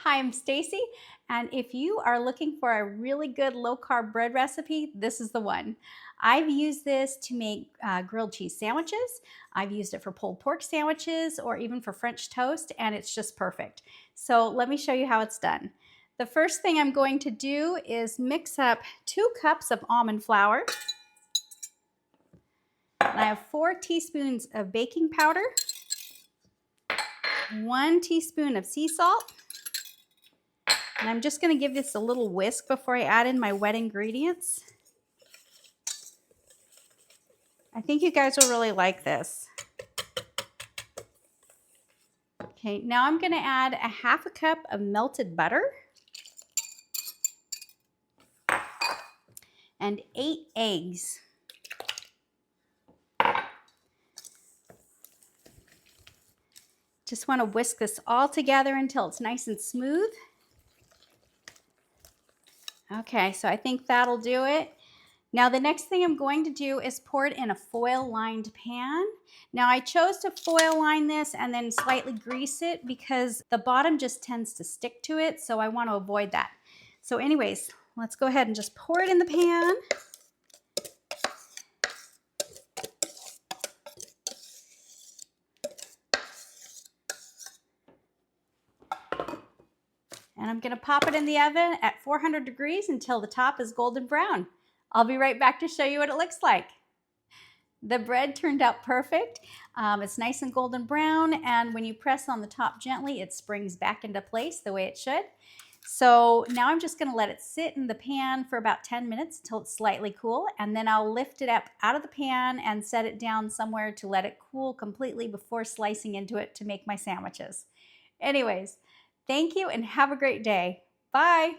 Hi, I'm Stacy, and if you are looking for a really good low-carb bread recipe, this is the one. I've used this to make grilled cheese sandwiches. I've used it for pulled pork sandwiches or even for French toast, and it's just perfect. So let me show you how it's done. The first thing I'm going to do is mix up 2 cups of almond flour. And I have 4 teaspoons of baking powder, 1 teaspoon of sea salt, and I'm just going to give this a little whisk before I add in my wet ingredients. I think you guys will really like this. Okay, now I'm going to add a 1/2 cup of melted butter and 8 eggs. Just want to whisk this all together until it's nice and smooth. Okay, so I think that'll do it. Now the next thing I'm going to do is pour it in a foil-lined pan. Now I chose to foil line this and then slightly grease it because the bottom just tends to stick to it, so I want to avoid that. So anyways, let's go ahead and just pour it in the pan. And I'm going to pop it in the oven at 400 degrees until the top is golden brown. I'll be right back to show you what it looks like. The bread turned out perfect. It's nice and golden brown, and when you press on the top gently, it springs back into place the way it should. So now I'm just going to let it sit in the pan for about 10 minutes until it's slightly cool, and then I'll lift it up out of the pan and set it down somewhere to let it cool completely before slicing into it to make my sandwiches. Anyways, thank you and have a great day. Bye.